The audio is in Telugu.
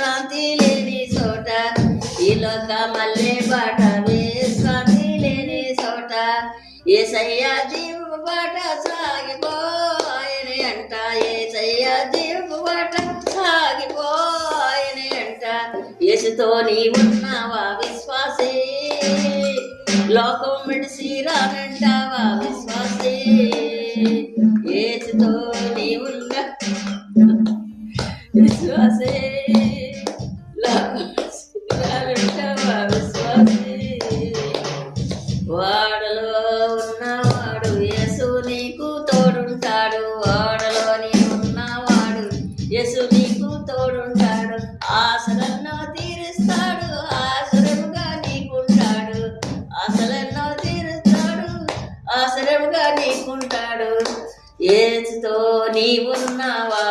విశ్రాంతి లేని చోట ఈ లోక మల్లె బాట విశ్రాంతి లేని చోట యేసయ్య జీవ బాట సాగిపోయని అంట యేసయ్య జీవ బాట సాగిపోయని అంట యేసుతో నీ ఉన్నావా విశ్వాసే లోకం విడిసి రానంటావా విశ్వాసే యేసుతో నీ ఉన్న విశ్వాసే లోకం రానంటావా విశ్వాసే వాడలో ఉన్నవాడు యేసు నీకు తోడుంటాడు వాడలోని ఉన్నవాడు యేసు నీకు తోడుంటాడు ఆశలన్నో తీరుస్తాడు ఆశ్రముగా నీకుంటాడు ఆశలన్నో తీరుస్తాడు ఆశ్రముగా నీకుంటాడు యేసుతో నీవున్నావా